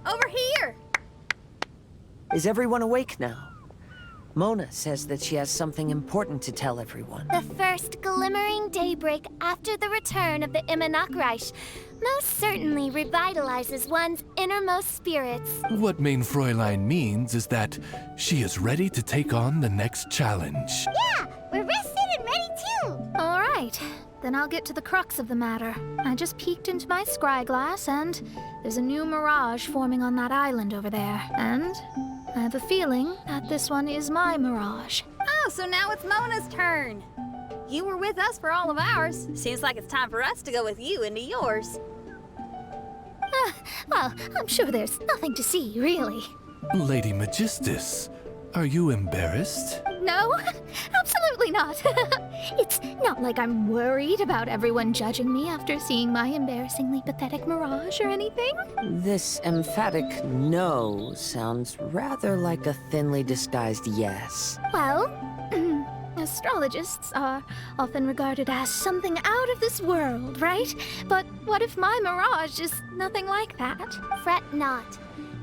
over here! Is everyone awake now? Mona says that she has something important to tell everyone. The first glimmering daybreak after the return of the Immanakreich most certainly revitalizes one's innermost spirits. What Main Fräulein means is that she is ready to take on the next challenge. Yeah, we're rested and ready too. All right, then I'll get to the crux of the matter. I just peeked into my scryglass and there's a new mirage forming on that island over there. And I have a feeling that this one is my mirage. Oh, so now it's Mona's turn. You were with us for all of ours. Seems like it's time for us to go with you into yours. Well, I'm sure there's nothing to see, really. Lady Magistus, are you embarrassed? No, absolutely not. It's not like I'm worried about everyone judging me after seeing my embarrassingly pathetic mirage or anything. This emphatic no sounds rather like a thinly disguised yes. Well, astrologists are often regarded as something out of this world, right? But what if my mirage is nothing like that? Fret not.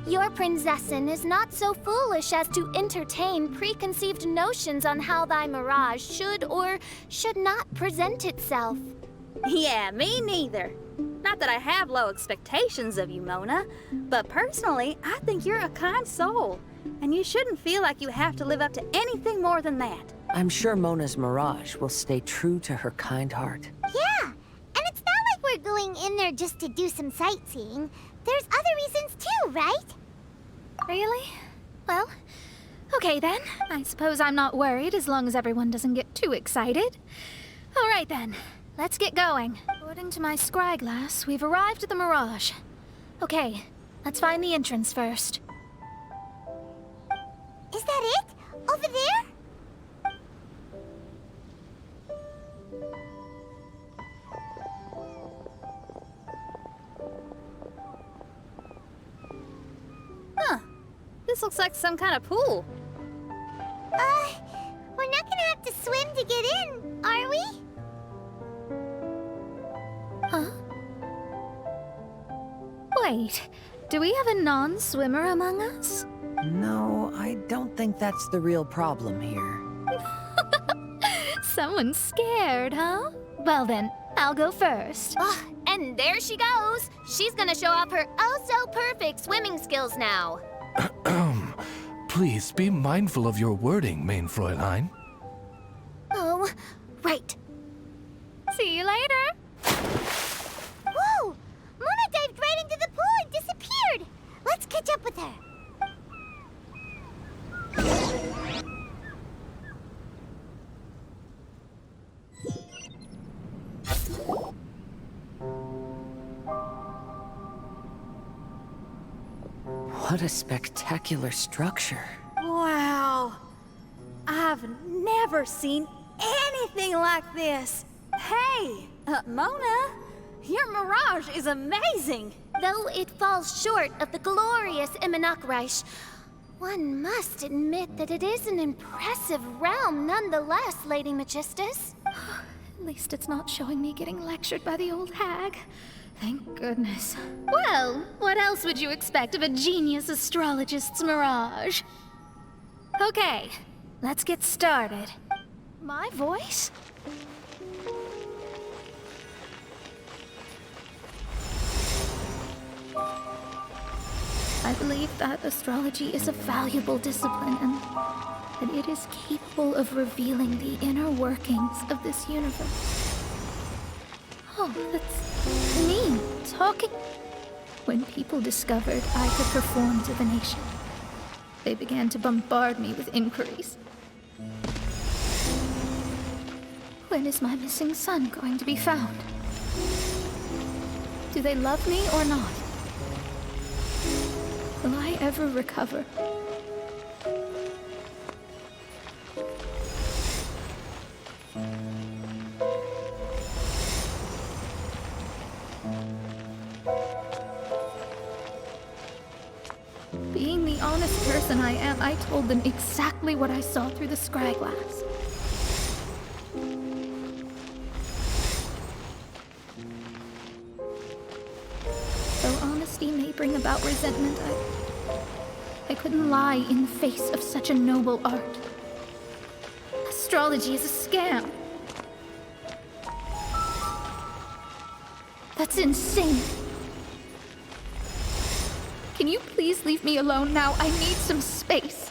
Your Prinzessin is not so foolish as to entertain preconceived notions on how thy mirage should or should not present itself. Yeah, me neither. Not that I have low expectations of you, Mona, but personally, I think you're a kind soul, and you shouldn't feel like you have to live up to anything more than that. I'm sure Mona's mirage will stay true to her kind heart. Yeah, and it's not like we're going in there just to do some sightseeing. There's other reasons too, right? Really? Well, okay then. I suppose I'm not worried as long as everyone doesn't get too excited. All right then, let's get going. According to my scryglass, we've arrived at the mirage. Okay, let's find the entrance first. Is that it? Over there? Huh. This looks like some kind of pool. We're not gonna have to swim to get in, are we? Huh? Wait, do we have a non-swimmer among us? No, I don't think that's the real problem here. Someone's scared, huh? Well then, I'll go first. And there she goes. She's gonna show off her oh-so-perfect swimming skills now. Please be mindful of your wording, Main Fräulein. Oh, right. See you later. Whoa! Mona dived right into the pool and disappeared! Let's catch up with her. What a spectacular structure. Wow. I've never seen anything like this. Hey, Mona, your mirage is amazing. Though it falls short of the glorious Immanakreich, one must admit that it is an impressive realm nonetheless, Lady Magistus. At least it's not showing me getting lectured by the old hag. Thank goodness. Well, what else would you expect of a genius astrologist's mirage? Okay, let's get started. My voice? I believe that astrology is a valuable discipline and that it is capable of revealing the inner workings of this universe. Oh, that's me talking. When people discovered I could perform divination, they began to bombard me with inquiries. When is my missing son going to be found? Do they love me or not? Will I ever recover? Being the honest person I am, I told them exactly what I saw through the scryglass. Though honesty may bring about resentment. I couldn't lie in the face of such a noble art. Astrology is a scam. That's insane. Can you please leave me alone now? I need some space.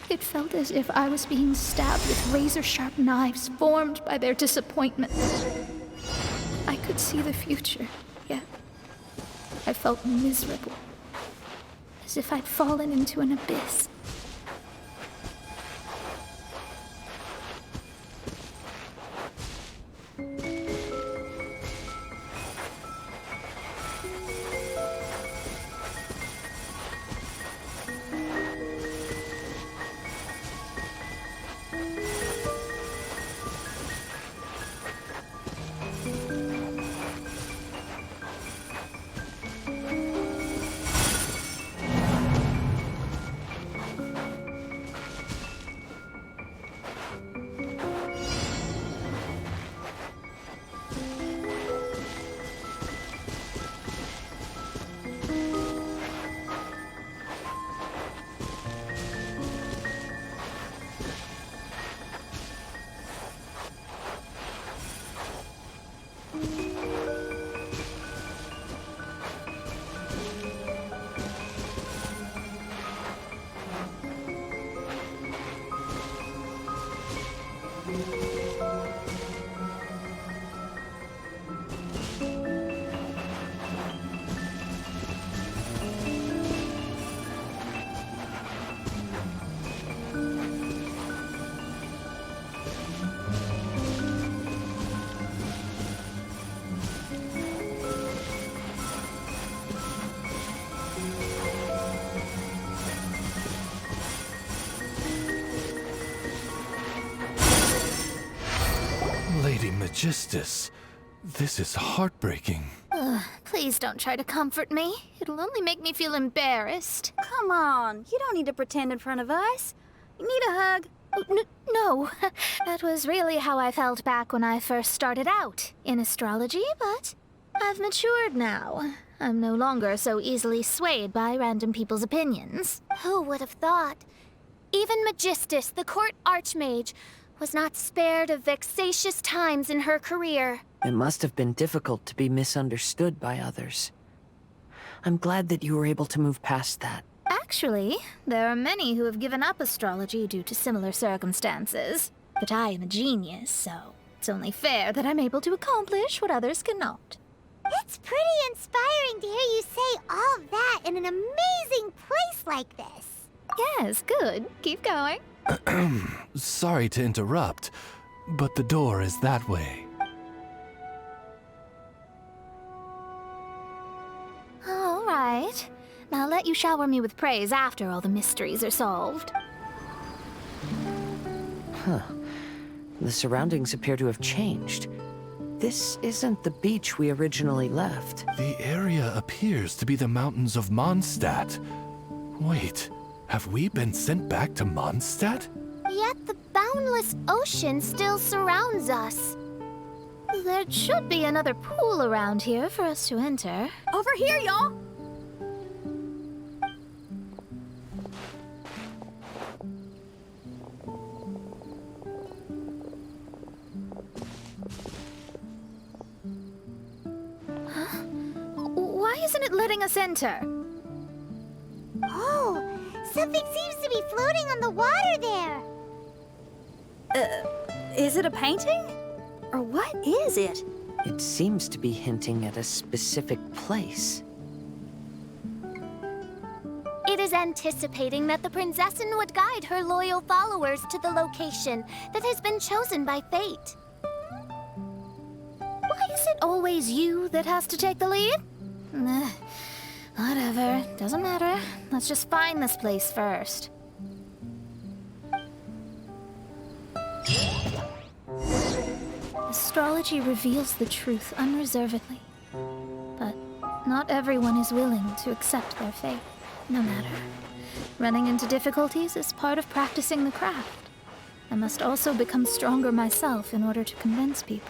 It felt as if I was being stabbed with razor-sharp knives formed by their disappointment. I could see the future, yet I felt miserable, as if I'd fallen into an abyss. Lady Magistus, this is heartbreaking. Please don't try to comfort me. It'll only make me feel embarrassed. Come on, you don't need to pretend in front of us. You need a hug. No, that was really how I felt back when I first started out in astrology, but I've matured now. I'm no longer so easily swayed by random people's opinions. Who would have thought? Even Magistus, the court archmage, was not spared of vexatious times in her career. It must have been difficult to be misunderstood by others. I'm glad that you were able to move past that. Actually, there are many who have given up astrology due to similar circumstances. But I am a genius, so it's only fair that I'm able to accomplish what others cannot. It's pretty inspiring to hear you say all of that in an amazing place like this. Yes, good. Keep going. Sorry to interrupt, but the door is that way. All right. Now I'll let you shower me with praise after all the mysteries are solved. The surroundings appear to have changed. This isn't the beach we originally left. The area appears to be the mountains of Mondstadt. Wait, have we been sent back to Mondstadt? Yet the boundless ocean still surrounds us. There should be another pool around here for us to enter. Over here, y'all. Why isn't it letting us enter? Oh, something seems to be floating on the water there. Is it a painting? Or what is it? It seems to be hinting at a specific place. It is anticipating that the Princessin would guide her loyal followers to the location that has been chosen by fate. Why is it always you that has to take the lead? Whatever, doesn't matter. Let's just find this place first. Astrology reveals the truth unreservedly. But not everyone is willing to accept their fate, no matter. Running into difficulties is part of practicing the craft. I must also become stronger myself in order to convince people.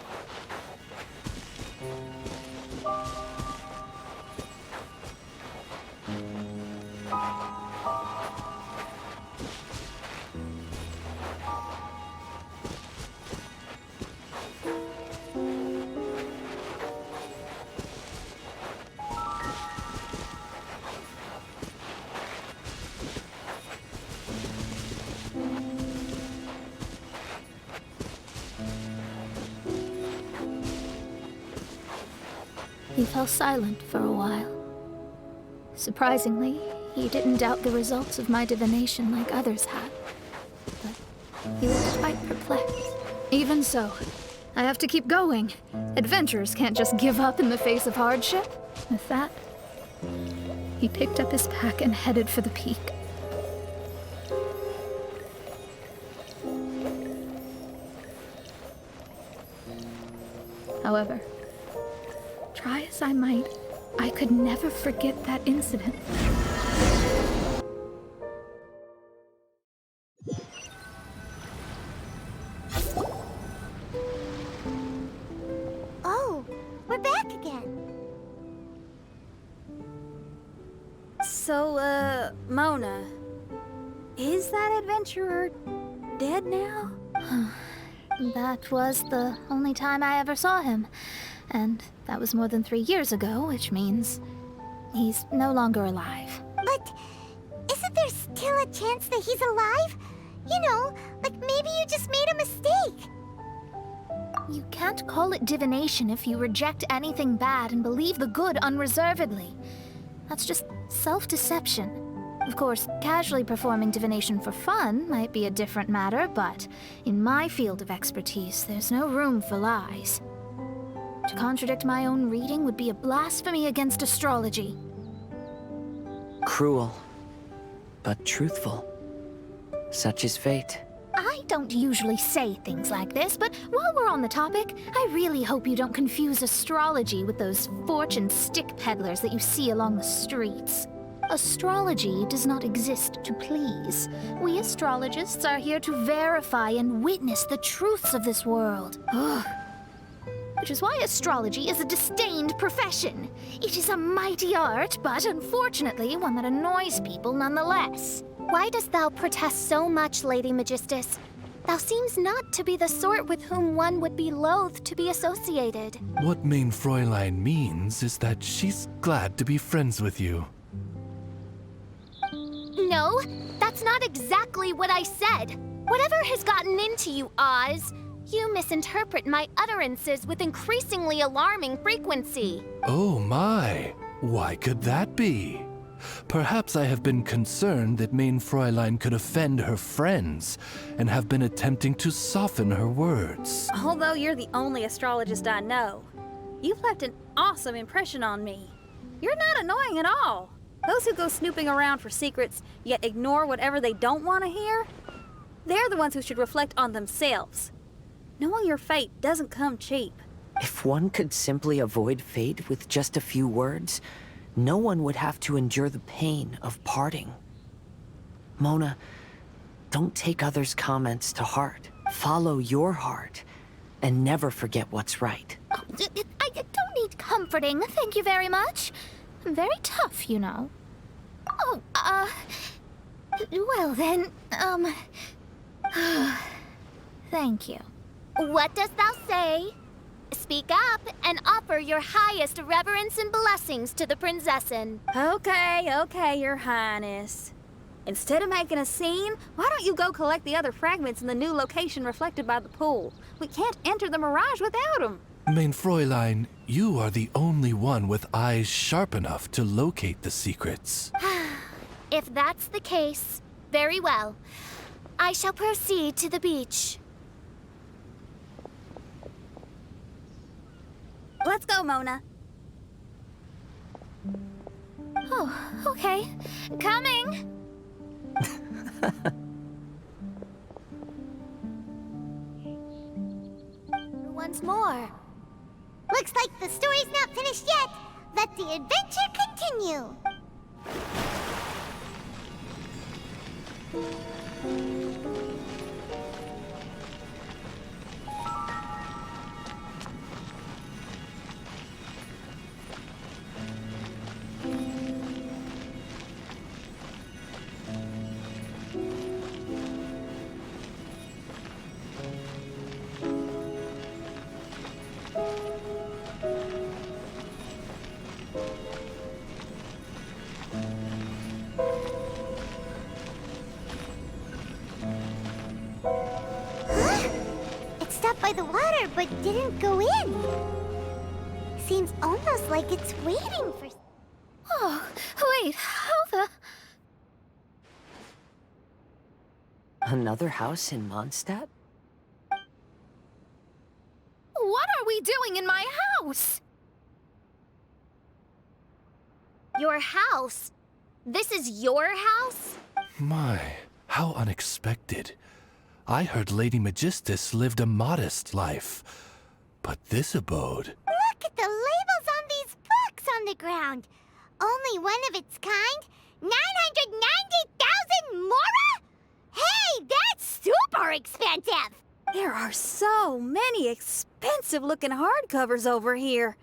He fell silent for a while. Surprisingly, he didn't doubt the results of my divination like others had. But he looked quite perplexed. Even so, I have to keep going. Adventurers can't just give up in the face of hardship. With that, he picked up his pack and headed for the peak. However, try as I might, I could never forget that incident. Oh, we're back again. So, Mona, is that adventurer dead now? That was the only time I ever saw him. And that was more than 3 years ago, which means he's no longer alive. But isn't there still a chance that he's alive? You know, like maybe you just made a mistake. You can't call it divination if you reject anything bad and believe the good unreservedly. That's just self-deception. Of course, casually performing divination for fun might be a different matter, but in my field of expertise, there's no room for lies. To contradict my own reading would be a blasphemy against astrology. Cruel, but truthful. Such is fate. I don't usually say things like this, but while we're on the topic, I really hope you don't confuse astrology with those fortune stick peddlers that you see along the streets. Astrology does not exist to please. We astrologists are here to verify and witness the truths of this world. Ugh. Which is why astrology is a disdained profession. It is a mighty art, but unfortunately one that annoys people nonetheless. Why dost thou protest so much, Lady Magistus? Thou seems not to be the sort with whom one would be loath to be associated. What Main Fräulein means is that she's glad to be friends with you. No, that's not exactly what I said. Whatever has gotten into you, Oz, you misinterpret my utterances with increasingly alarming frequency. Oh my, why could that be? Perhaps I have been concerned that Main Fräulein could offend her friends and have been attempting to soften her words. Although you're the only astrologist I know, you've left an awesome impression on me. You're not annoying at all. Those who go snooping around for secrets, yet ignore whatever they don't want to hear, they're the ones who should reflect on themselves. Knowing your fate doesn't come cheap. If one could simply avoid fate with just a few words, no one would have to endure the pain of parting. Mona, don't take others' comments to heart. Follow your heart, and never forget what's right. Oh, I don't need comforting, thank you very much. I'm very tough, you know. Oh, well then, thank you. What dost thou say? Speak up and offer your highest reverence and blessings to the prinzessin. Okay, Your Highness. Instead of making a scene, why don't you go collect the other fragments in the new location reflected by the pool? We can't enter the mirage without them. Main Fräulein, you are the only one with eyes sharp enough to locate the secrets. If that's the case, very well. I shall proceed to the beach. Let's go, Mona. Oh, okay. Coming! Once more. Looks like the story's not finished yet. Let the adventure continue. by the water but didn't go in. Seems almost like it's waiting for... Oh, wait, how the... Another house in Mondstadt? What are we doing in my house? Your house? This is your house? My, how unexpected. I heard Lady Magistus lived a modest life, but this abode... Look at the labels on these books on the ground. Only one of its kind? 990,000 mora? Hey, that's super expensive! There are so many expensive-looking hardcovers over here.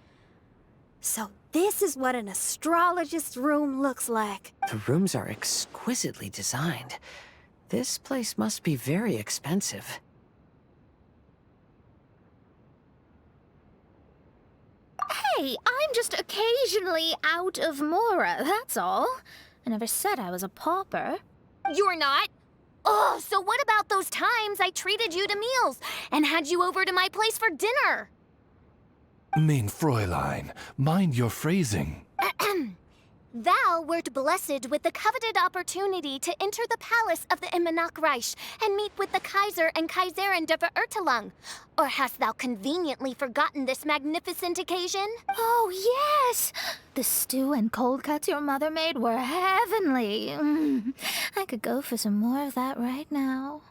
So this is what an astrologist's room looks like. The rooms are exquisitely designed. This place must be very expensive. Hey, I'm just occasionally out of mora, that's all. I never said I was a pauper. You're not? Oh, so what about those times I treated you to meals and had you over to my place for dinner? Mein Fräulein, mind your phrasing. Thou wert blessed with the coveted opportunity to enter the palace of the Immenachreich and meet with the Kaiser and Kaiserin der Verurteilung. Or hast thou conveniently forgotten this magnificent occasion? Oh, yes! The stew and cold cuts your mother made were heavenly. I could go for some more of that right now.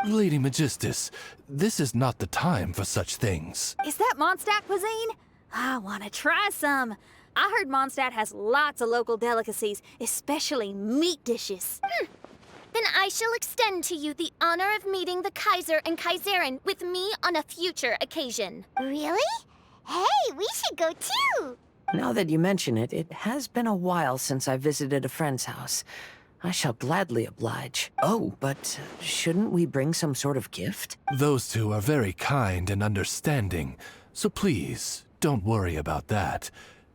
Lady Magistus, this is not the time for such things. Is that Mondstadt cuisine? I want to try some. I heard Mondstadt has lots of local delicacies, especially meat dishes. Then I shall extend to you the honor of meeting the Kaiser and Kaiserin with me on a future occasion. Really? Hey, we should go too! Now that you mention it, it has been a while since I visited a friend's house. I shall gladly oblige. Oh, but shouldn't we bring some sort of gift? Those two are very kind and understanding, so please, don't worry about that.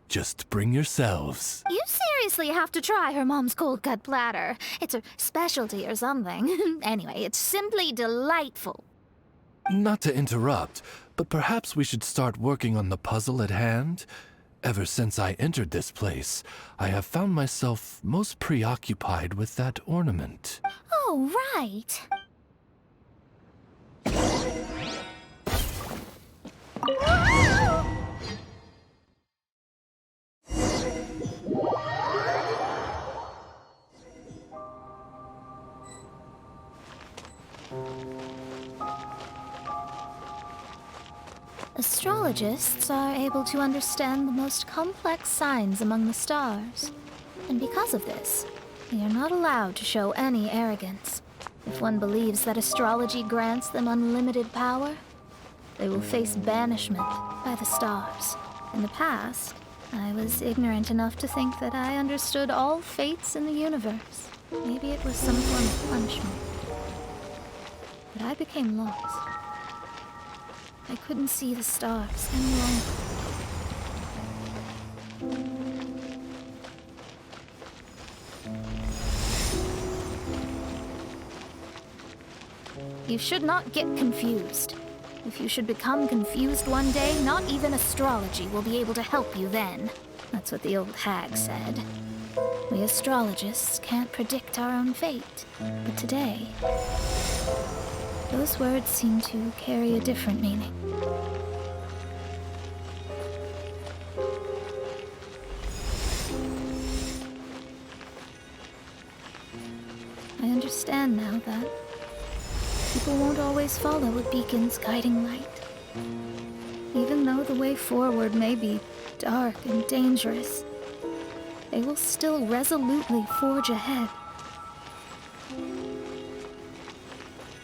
Just bring yourselves. You seriously have to try her mom's cold cut platter. It's her specialty or something. Anyway, it's simply delightful. Not to interrupt, but perhaps we should start working on the puzzle at hand? Ever since I entered this place, I have found myself most preoccupied with that ornament. Oh, right. Astrologists are able to understand the most complex signs among the stars. And because of this, they are not allowed to show any arrogance. If one believes that astrology grants them unlimited power, they will face banishment by the stars. In the past, I was ignorant enough to think that I understood all fates in the universe. Maybe it was some form of punishment. But I became lost. I couldn't see the stars any longer. You should not get confused. If you should become confused one day, not even astrology will be able to help you then. That's what the old hag said. We astrologists can't predict our own fate. But today, those words seem to carry a different meaning. I understand now that people won't always follow a beacon's guiding light. Even though the way forward may be dark and dangerous, they will still resolutely forge ahead.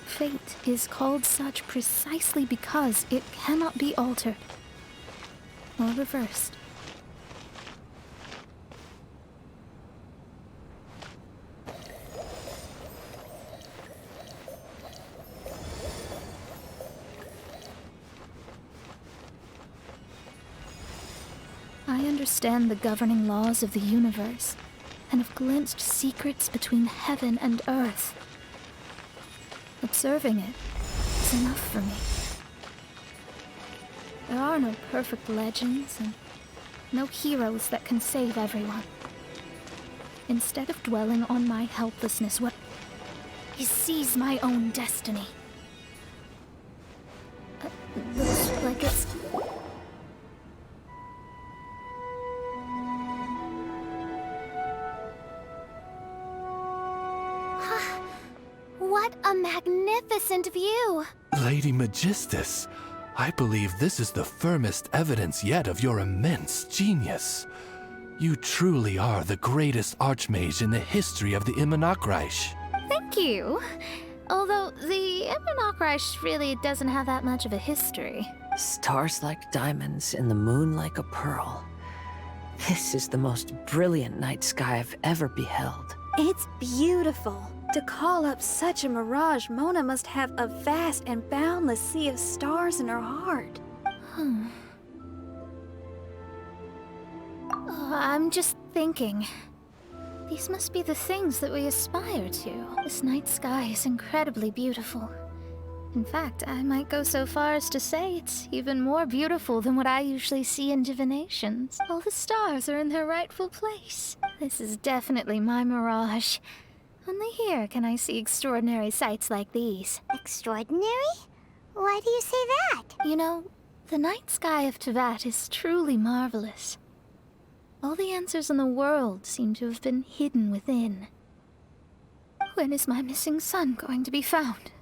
Fate is called such precisely because it cannot be altered or reversed. I understand the governing laws of the universe and have glimpsed secrets between heaven and earth. Observing it is enough for me. There are no perfect legends and no heroes that can save everyone. Instead of dwelling on my helplessness, I seize my own destiny. Looks like it's... What a magnificent view! Lady Magistus, I believe this is the firmest evidence yet of your immense genius. You truly are the greatest archmage in the history of the Immonakreich. Thank you. Although the Immonakreich really doesn't have that much of a history. Stars like diamonds and the moon like a pearl. This is the most brilliant night sky I've ever beheld. It's beautiful. To call up such a mirage, Mona must have a vast and boundless sea of stars in her heart. I'm just thinking. These must be the things that we aspire to. This night sky is incredibly beautiful. In fact, I might go so far as to say it's even more beautiful than what I usually see in divinations. All the stars are in their rightful place. This is definitely my mirage. Only here can I see extraordinary sights like these. Extraordinary? Why do you say that? You know, the night sky of Teyvat is truly marvelous. All the answers in the world seem to have been hidden within. When is my missing son going to be found?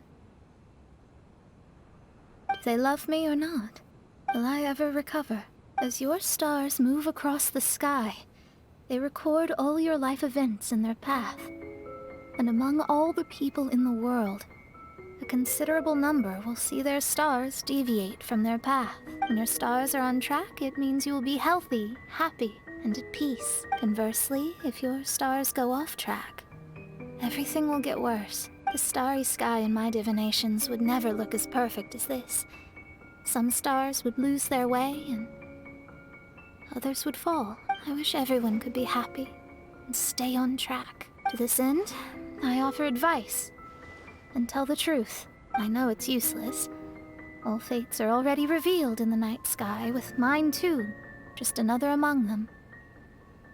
Do they love me or not? Will I ever recover? As your stars move across the sky, they record all your life events in their path. And among all the people in the world, a considerable number will see their stars deviate from their path. When your stars are on track, it means you will be healthy, happy, and at peace. Conversely, if your stars go off track, everything will get worse. The starry sky in my divinations would never look as perfect as this. Some stars would lose their way, and others would fall. I wish everyone could be happy and stay on track. To this end, I offer advice and tell the truth. I know it's useless. All fates are already revealed in the night sky, with mine too, just another among them.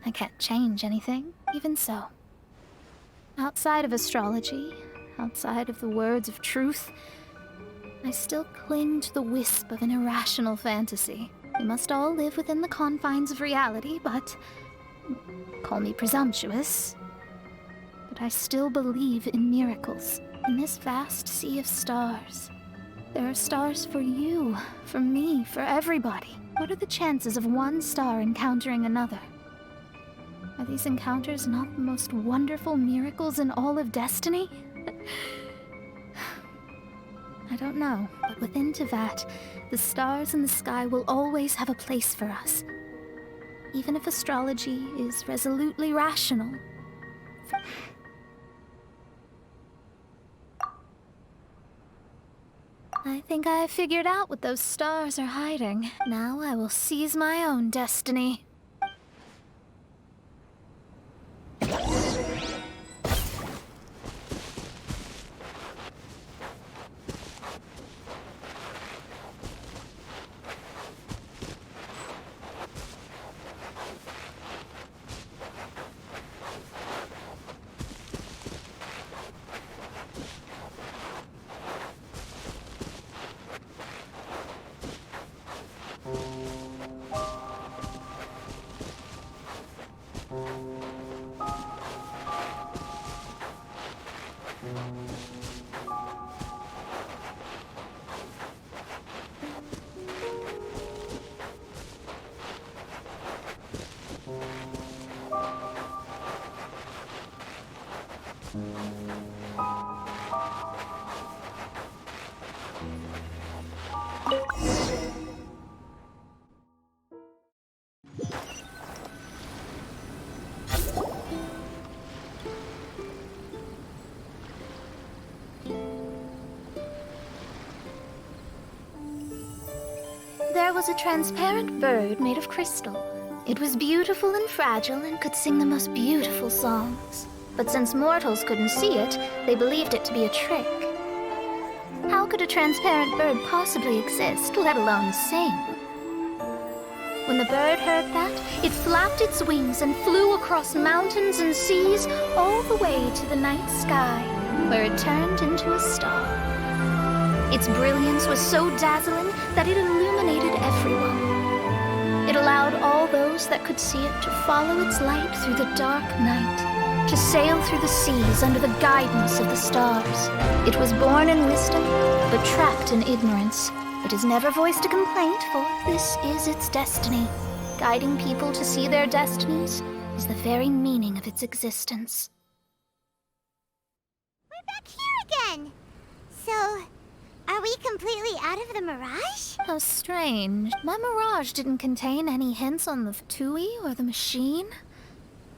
I can't change anything, even so. Outside of astrology, outside of the words of truth, I still cling to the wisp of an irrational fantasy. We must all live within the confines of reality, but... call me presumptuous. But I still believe in miracles. In this vast sea of stars, there are stars for you, for me, for everybody. What are the chances of one star encountering another? Are these encounters not the most wonderful miracles in all of destiny? I don't know, but within Teyvat, the stars in the sky will always have a place for us. Even if astrology is resolutely rational. I think I have figured out what those stars are hiding. Now I will seize my own destiny. There was a transparent bird made of crystal. It was beautiful and fragile and could sing the most beautiful songs. But since mortals couldn't see it, they believed it to be a trick. How could a transparent bird possibly exist, let alone sing? When the bird heard that, it flapped its wings and flew across mountains and seas all the way to the night sky, where it turned into a star. Its brilliance was so dazzling that it illuminated everyone. It allowed all those that could see it to follow its light through the dark night, to sail through the seas under the guidance of the stars. It was born in wisdom, but trapped in ignorance. It has never voiced a complaint, for this is its destiny. Guiding people to see their destinies is the very meaning of its existence. We're back here again! So, are we completely out of the mirage? How strange. My mirage didn't contain any hints on the Fatui or the machine.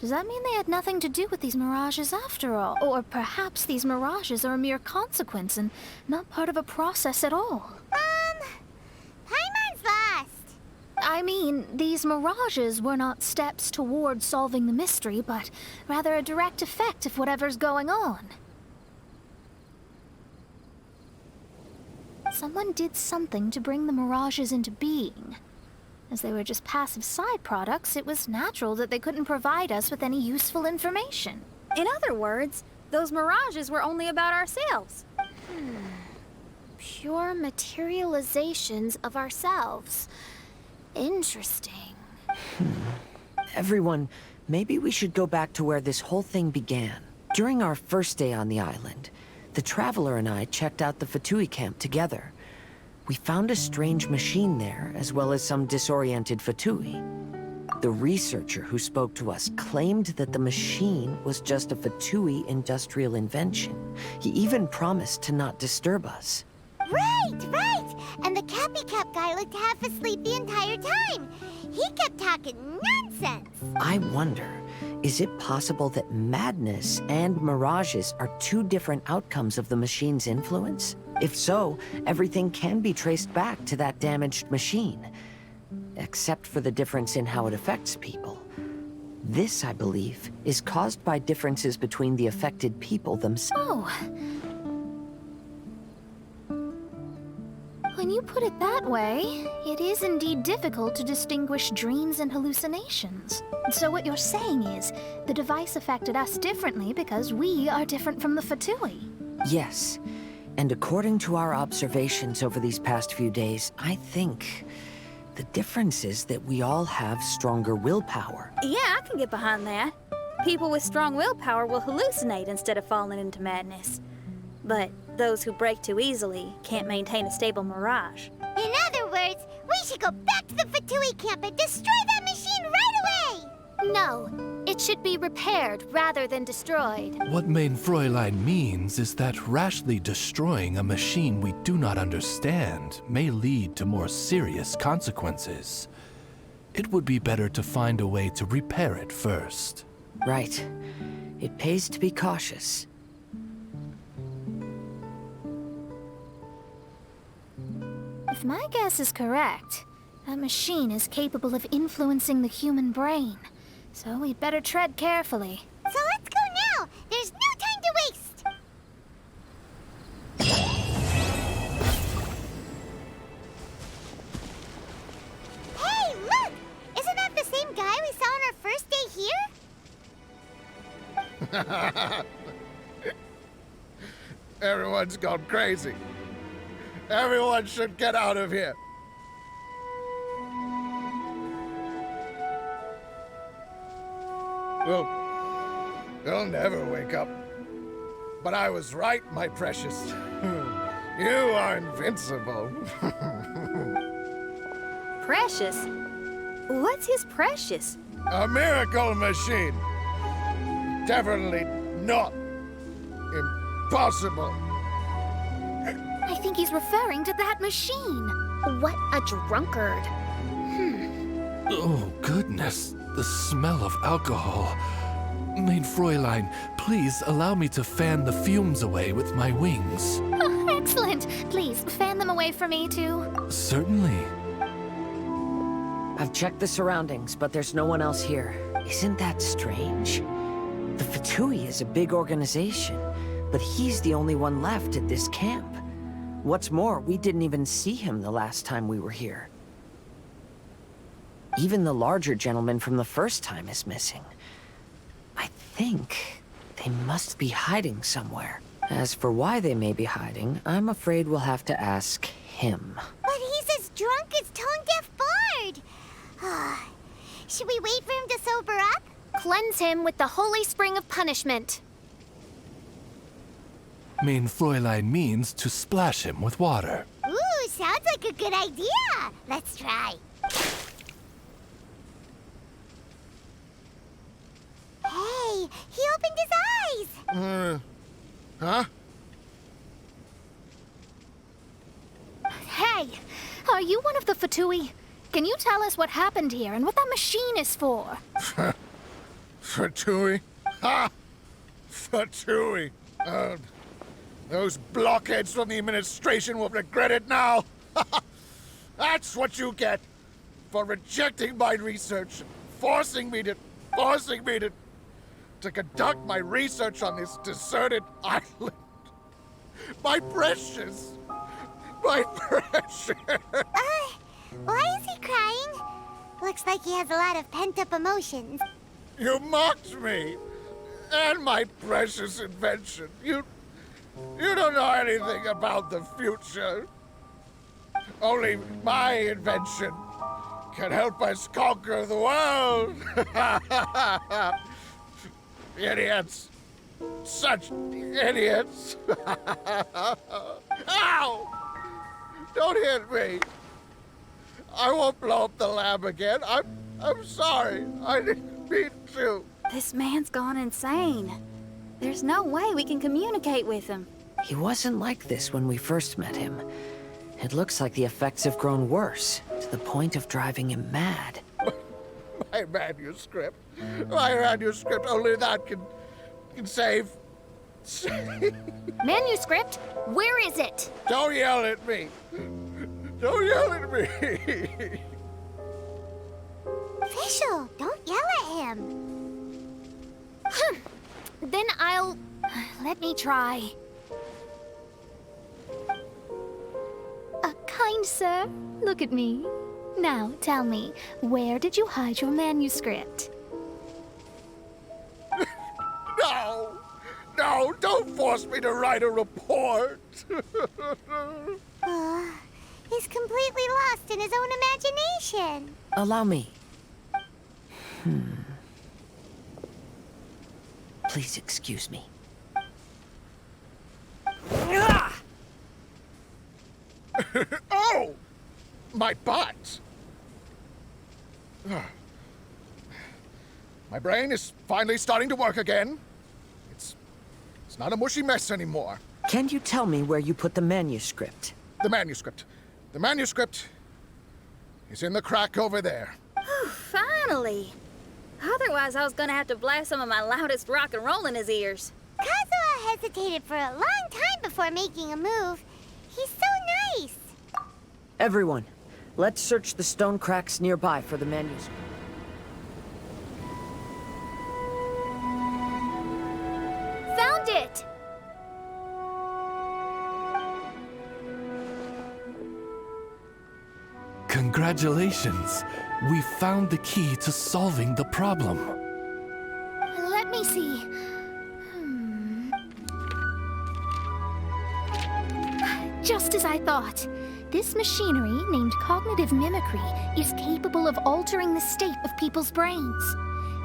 Does that mean they had nothing to do with these mirages after all? Or perhaps these mirages are a mere consequence and not part of a process at all? Paimon's lost. I mean, these mirages were not steps toward solving the mystery, but rather a direct effect of whatever's going on. Someone did something to bring the mirages into being. As they were just passive side products, it was natural that they couldn't provide us with any useful information. In other words, those mirages were only about ourselves. Pure materializations of ourselves. Interesting. Everyone, maybe we should go back to where this whole thing began. During our first day on the island, the Traveler and I checked out the Fatui camp together. We found a strange machine there, as well as some disoriented Fatui. The researcher who spoke to us claimed that the machine was just a Fatui industrial invention. He even promised to not disturb us. Right! And the Cappy Cap guy looked half asleep the entire time. He kept talking nonsense. I wonder, is it possible that madness and mirages are two different outcomes of the machine's influence? If so, everything can be traced back to that damaged machine, except for the difference in how it affects people. This, I believe, is caused by differences between the affected people themselves. Oh. When you put it that way, it is indeed difficult to distinguish dreams and hallucinations. So what you're saying is, the device affected us differently because we are different from the Fatui. Yes. And according to our observations over these past few days, I think the difference is that we all have stronger willpower. Yeah, I can get behind that. People with strong willpower will hallucinate instead of falling into madness. But those who break too easily can't maintain a stable mirage. In other words, we should go back to the Fatui camp and destroy that machine right away! No, it should be repaired rather than destroyed. What Main Fräulein means is that rashly destroying a machine we do not understand may lead to more serious consequences. It would be better to find a way to repair it first. Right. It pays to be cautious. If my guess is correct, that machine is capable of influencing the human brain. So we'd better tread carefully. So let's go now! There's no time to waste! Hey, look! Isn't that the same guy we saw on our first day here? Everyone's gone crazy. Everyone should get out of here. You'll never wake up. But I was right, my precious. You are invincible. Precious? What's his precious? A miracle machine. Definitely not impossible. I think he's referring to that machine. What a drunkard. Oh, goodness. The smell of alcohol. Main Fräulein, please allow me to fan the fumes away with my wings. Oh, excellent. Please, fan them away for me, too. Certainly. I've checked the surroundings, but there's no one else here. Isn't that strange? The Fatui is a big organization, but he's the only one left at this camp. What's more, we didn't even see him the last time we were here. Even the larger gentleman from the first time is missing. I think they must be hiding somewhere. As for why they may be hiding, I'm afraid we'll have to ask him. But he's as drunk as tone-deaf Bard. Should we wait for him to sober up? Cleanse him with the holy spring of punishment. Mein Fräulein means to splash him with water. Ooh, sounds like a good idea. Let's try. Hey, he opened his eyes. Huh? Hey, are you one of the Fatui? Can you tell us what happened here and what that machine is for? Fatui? Ha! Fatui! Those blockheads from the administration will regret it now. That's what you get for rejecting my research, forcing me to conduct my research on this deserted island. My precious! My precious! Why is he crying? Looks like he has a lot of pent-up emotions. You mocked me! And my precious invention. You don't know anything about the future. Only my invention can help us conquer the world. Idiots. Such idiots. Ow! Don't hit me. I won't blow up the lab again. I'm sorry. I didn't mean to. This man's gone insane. There's no way we can communicate with him. He wasn't like this when we first met him. It looks like the effects have grown worse, to the point of driving him mad. My manuscript. My manuscript. Only that can save. Manuscript? Where is it? Don't yell at me. Don't yell at me. Official, don't yell at him. Then I'll... Let me try. Kind sir, look at me. Now tell me, where did you hide your manuscript? No, don't force me to write a report. He's completely lost in his own imagination. Allow me. Please excuse me. Oh! My butt! My brain is finally starting to work again. It's not a mushy mess anymore. Can you tell me where you put the manuscript? The manuscript is in the crack over there. Finally! Otherwise, I was gonna have to blast some of my loudest rock and roll in his ears. Kazuha hesitated for a long time before making a move. He's so nice. Everyone, let's search the stone cracks nearby for the manuscript. Found it! Congratulations! We found the key to solving the problem. Let me see. Just as I thought. This machinery, named cognitive mimicry, is capable of altering the state of people's brains.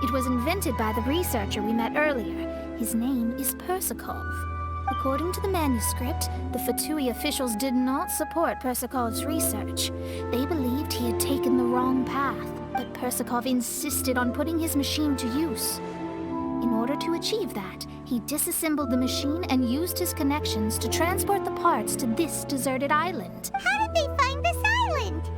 It was invented by the researcher we met earlier. His name is Persakov. According to the manuscript, the Fatui officials did not support Persakov's research. They believed he had taken the wrong path, but Persakov insisted on putting his machine to use. In order to achieve that, he disassembled the machine and used his connections to transport the parts to this deserted island. How did they find this island?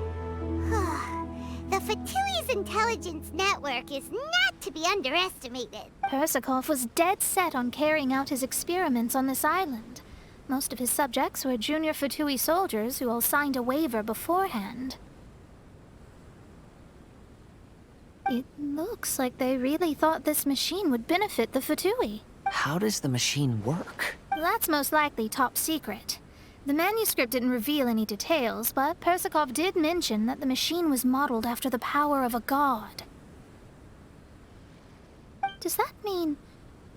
The Fatui's intelligence network is not to be underestimated. Persakov was dead set on carrying out his experiments on this island. Most of his subjects were junior Fatui soldiers who all signed a waiver beforehand. It looks like they really thought this machine would benefit the Fatui. How does the machine work? That's most likely top secret. The manuscript didn't reveal any details, but Persikov did mention that the machine was modeled after the power of a god. Does that mean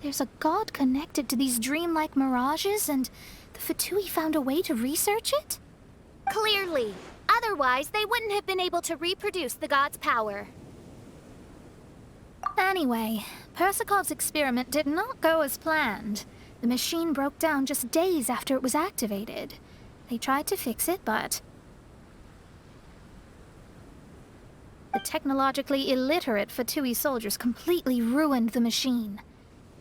there's a god connected to these dreamlike mirages, and the Fatui found a way to research it? Clearly. Otherwise, they wouldn't have been able to reproduce the god's power. Anyway, Persikov's experiment did not go as planned. The machine broke down just days after it was activated. They tried to fix it, but the technologically illiterate Fatui soldiers completely ruined the machine.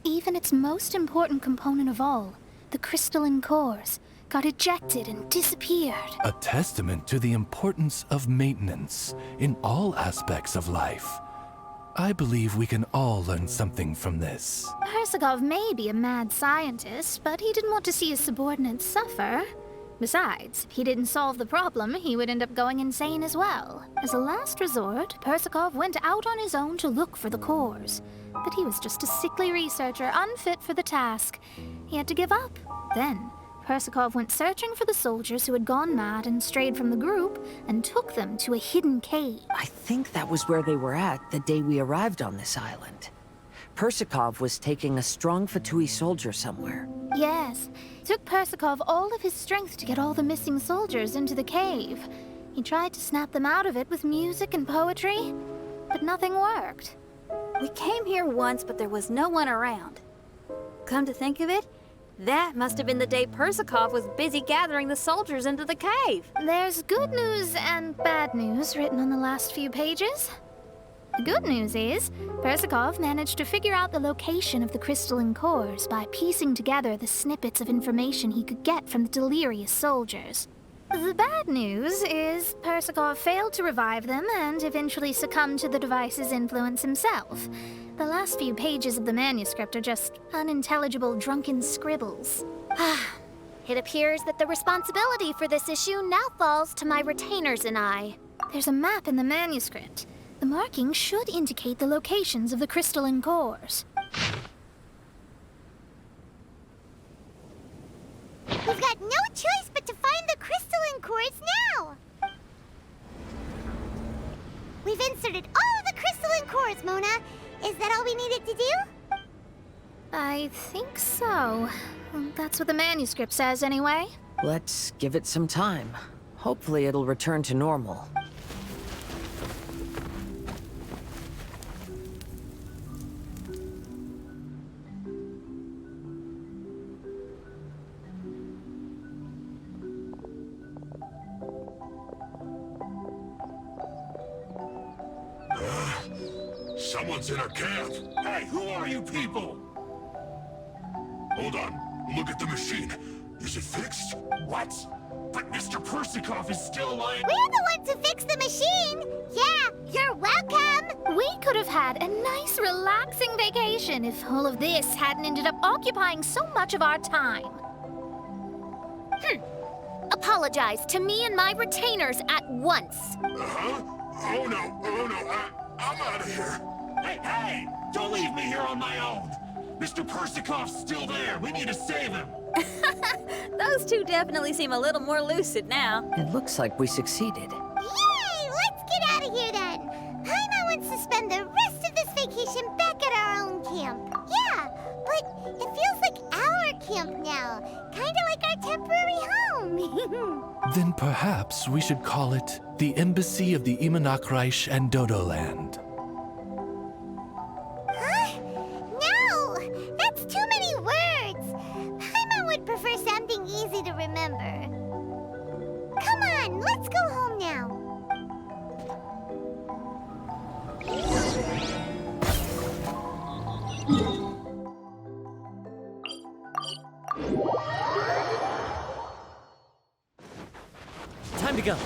Even its most important component of all, the crystalline cores, got ejected and disappeared. A testament to the importance of maintenance in all aspects of life. I believe we can all learn something from this. Persikov may be a mad scientist, but he didn't want to see his subordinates suffer. Besides, if he didn't solve the problem, he would end up going insane as well. As a last resort, Persikov went out on his own to look for the cores. But he was just a sickly researcher, unfit for the task. He had to give up. Then, Persikov went searching for the soldiers who had gone mad and strayed from the group, and took them to a hidden cave. I think that was where they were at the day we arrived on this island. Persikov was taking a strong Fatui soldier somewhere. Yes, it took Persikov all of his strength to get all the missing soldiers into the cave. He tried to snap them out of it with music and poetry, but nothing worked. We came here once, but there was no one around. Come to think of it, that must have been the day Persikov was busy gathering the soldiers into the cave. There's good news and bad news written on the last few pages. The good news is, Persikov managed to figure out the location of the crystalline cores by piecing together the snippets of information he could get from the delirious soldiers. The bad news is Persikov failed to revive them and eventually succumbed to the device's influence himself. The last few pages of the manuscript are just unintelligible drunken scribbles. It appears that the responsibility for this issue now falls to my retainers and I. There's a map in the manuscript. The markings should indicate the locations of the crystalline cores. We've got no choice but to find the crystalline cores now! We've inserted all the crystalline cores, Mona. Is that all we needed to do? I think so. That's what the manuscript says, anyway. Let's give it some time. Hopefully it'll return to normal. Someone's in our camp. Hey, who are you people? Hold on. Look at the machine. Is it fixed? What? But Mr. Persikov is still alive. We're the ones who fixed the machine! Yeah, you're welcome! We could have had a nice, relaxing vacation if all of this hadn't ended up occupying so much of our time. Apologize to me and my retainers at once. Uh-huh? Oh no, I'm out of here. Hey, don't leave me here on my own. Mr. Persikov's still there. We need to save him. Those two definitely seem a little more lucid now. It looks like we succeeded. Yay! Let's get out of here then! Paimon wants to spend the rest of this vacation back at our own camp. Yeah, but it feels like our camp now. Kinda like our temporary home. Then perhaps we should call it the Embassy of the Imanakreich and Dodoland. Huh? No! That's too many words! Paimon would prefer something easy to remember. Come on, let's go home now. Time to go.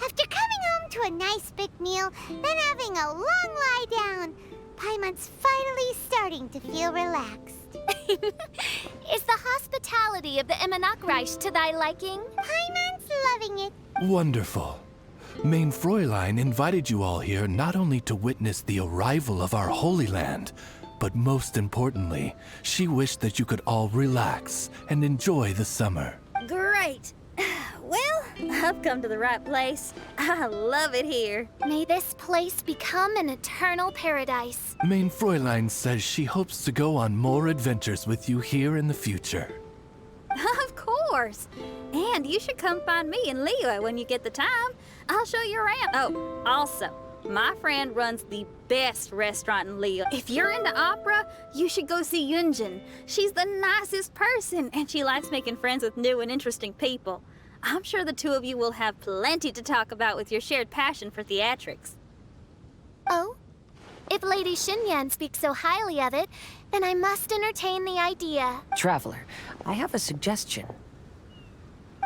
After coming home to a nice big meal, then having a long lie down, Paimon's finally starting to feel relaxed. Is the hospitality of the Imanakreich to thy liking? Paimon's loving it. Wonderful. Main Fräulein invited you all here not only to witness the arrival of our Holy Land, but most importantly, she wished that you could all relax and enjoy the summer. Great. Well, I've come to the right place. I love it here. May this place become an eternal paradise. Main Fräulein says she hopes to go on more adventures with you here in the future. Of course. And you should come find me and Leo when you get the time. I'll show you around. Oh, also, my friend runs the best restaurant in Leo. If you're into opera, you should go see Genshin. She's the nicest person, and she likes making friends with new and interesting people. I'm sure the two of you will have plenty to talk about with your shared passion for theatrics. Oh? If Lady Xinyan speaks so highly of it, then I must entertain the idea. Traveler, I have a suggestion.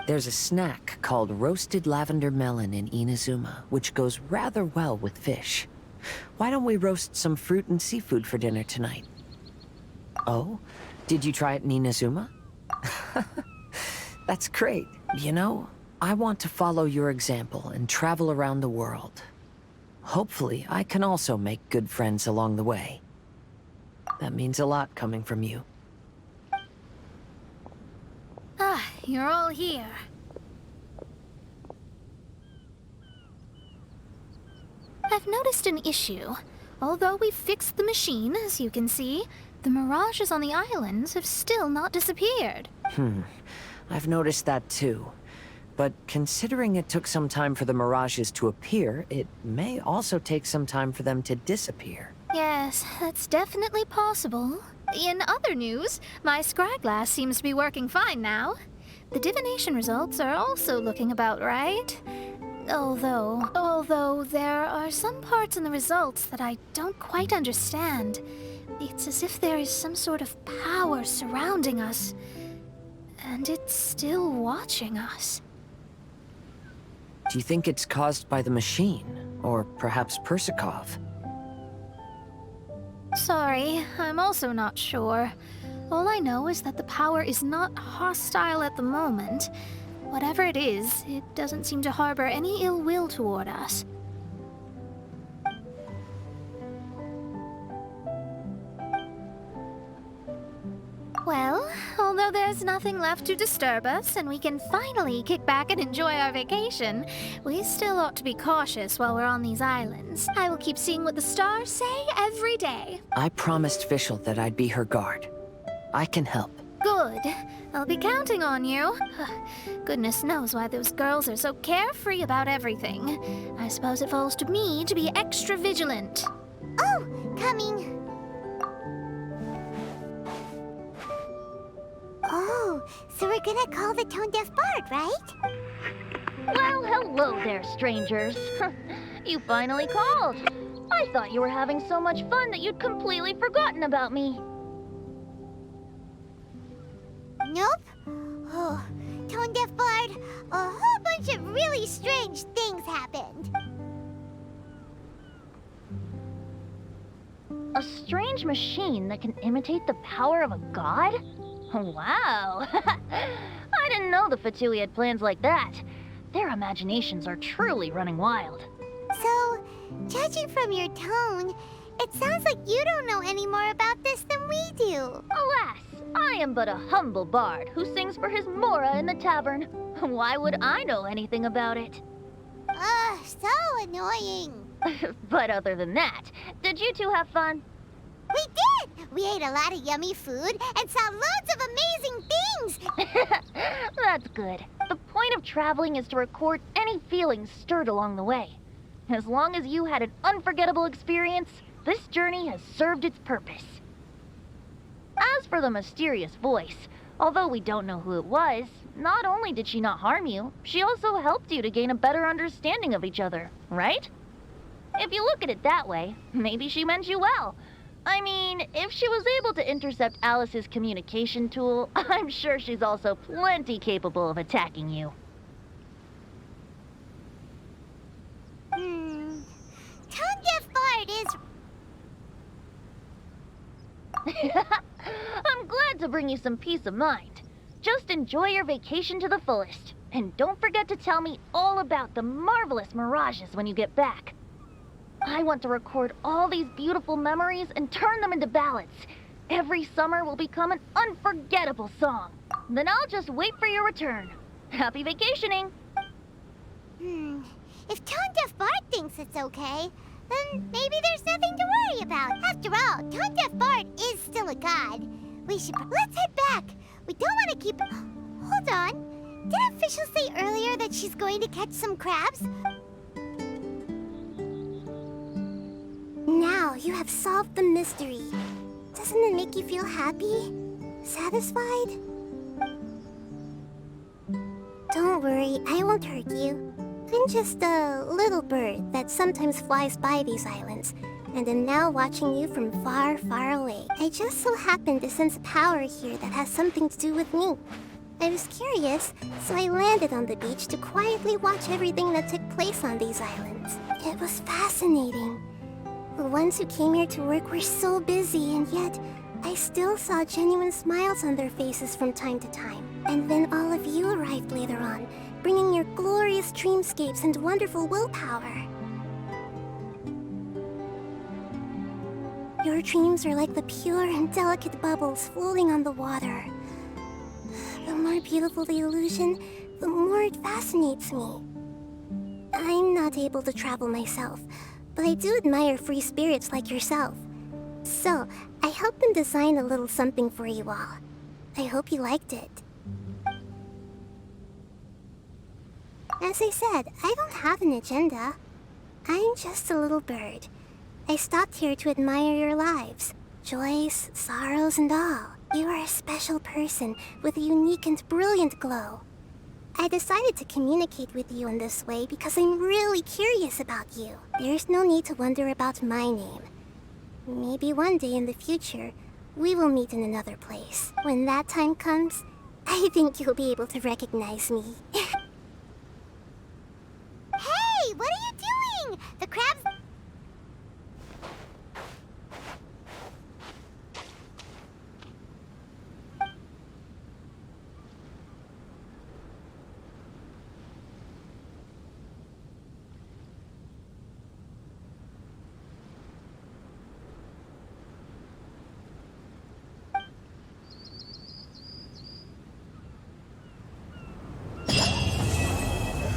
There's a snack called roasted lavender melon in Inazuma, which goes rather well with fish. Why don't we roast some fruit and seafood for dinner tonight? Oh? Did you try it in Inazuma? That's great. You know, I want to follow your example and travel around the world. Hopefully, I can also make good friends along the way. That means a lot coming from you. Ah, you're all here. I've noticed an issue. Although we've fixed the machine, as you can see, the mirages on the islands have still not disappeared. I've noticed that too. But considering it took some time for the mirages to appear, it may also take some time for them to disappear. Yes, that's definitely possible. In other news, my scryglass seems to be working fine now. The divination results are also looking about right. Although there are some parts in the results that I don't quite understand. It's as if there is some sort of power surrounding us. And it's still watching us. Do you think it's caused by the machine? Or perhaps Persikov? Sorry, I'm also not sure. All I know is that the power is not hostile at the moment. Whatever it is, it doesn't seem to harbor any ill will toward us. Well, although there's nothing left to disturb us and we can finally kick back and enjoy our vacation, we still ought to be cautious while we're on these islands. I will keep seeing what the stars say every day. I promised Fischl that I'd be her guard. I can help. Good. I'll be counting on you. Goodness knows why those girls are so carefree about everything. I suppose it falls to me to be extra vigilant. Oh, coming. Oh, so we're gonna call the tone-deaf bard, right? Well, hello there, strangers. You finally called. I thought you were having so much fun that you'd completely forgotten about me. Nope. Oh, tone-deaf bard, a whole bunch of really strange things happened. A strange machine that can imitate the power of a god? Wow. I didn't know the Fatui had plans like that. Their imaginations are truly running wild. So, judging from your tone, it sounds like you don't know any more about this than we do. Alas, I am but a humble bard who sings for his Mora in the tavern. Why would I know anything about it? Ugh, so annoying. But other than that, did you two have fun? We did! We ate a lot of yummy food and saw loads of amazing things! That's good. The point of traveling is to record any feelings stirred along the way. As long as you had an unforgettable experience, this journey has served its purpose. As for the mysterious voice, although we don't know who it was, not only did she not harm you, she also helped you to gain a better understanding of each other, right? If you look at it that way, maybe she meant you well. I mean, if she was able to intercept Alice's communication tool, I'm sure she's also plenty capable of attacking you. Tone-deaf bard is... I'm glad to bring you some peace of mind. Just enjoy your vacation to the fullest. And don't forget to tell me all about the marvelous mirages when you get back. I want to record all these beautiful memories and turn them into ballads. Every summer will become an unforgettable song. Then I'll just wait for your return. Happy vacationing! If Tone Deaf Bard thinks it's okay, then maybe there's nothing to worry about. After all, Tone Deaf Bard is still a god. Let's head back. We don't want to keep... Hold on. Did officials say earlier that she's going to catch some crabs? Now you have solved the mystery. Doesn't it make you feel happy? Satisfied? Don't worry, I won't hurt you. I'm just a little bird that sometimes flies by these islands, and am now watching you from far, far away. I just so happened to sense a power here that has something to do with me. I was curious, so I landed on the beach to quietly watch everything that took place on these islands. It was fascinating. The ones who came here to work were so busy, and yet I still saw genuine smiles on their faces from time to time. And then all of you arrived later on, bringing your glorious dreamscapes and wonderful willpower. Your dreams are like the pure and delicate bubbles floating on the water. The more beautiful the illusion, the more it fascinates me. I'm not able to travel myself, but I do admire free spirits like yourself. So, I helped them design a little something for you all. I hope you liked it. As I said, I don't have an agenda. I'm just a little bird. I stopped here to admire your lives. Joys, sorrows, and all. You are a special person with a unique and brilliant glow. I decided to communicate with you in this way because I'm really curious about you. There's no need to wonder about my name. Maybe one day in the future, we will meet in another place. When that time comes, I think you'll be able to recognize me.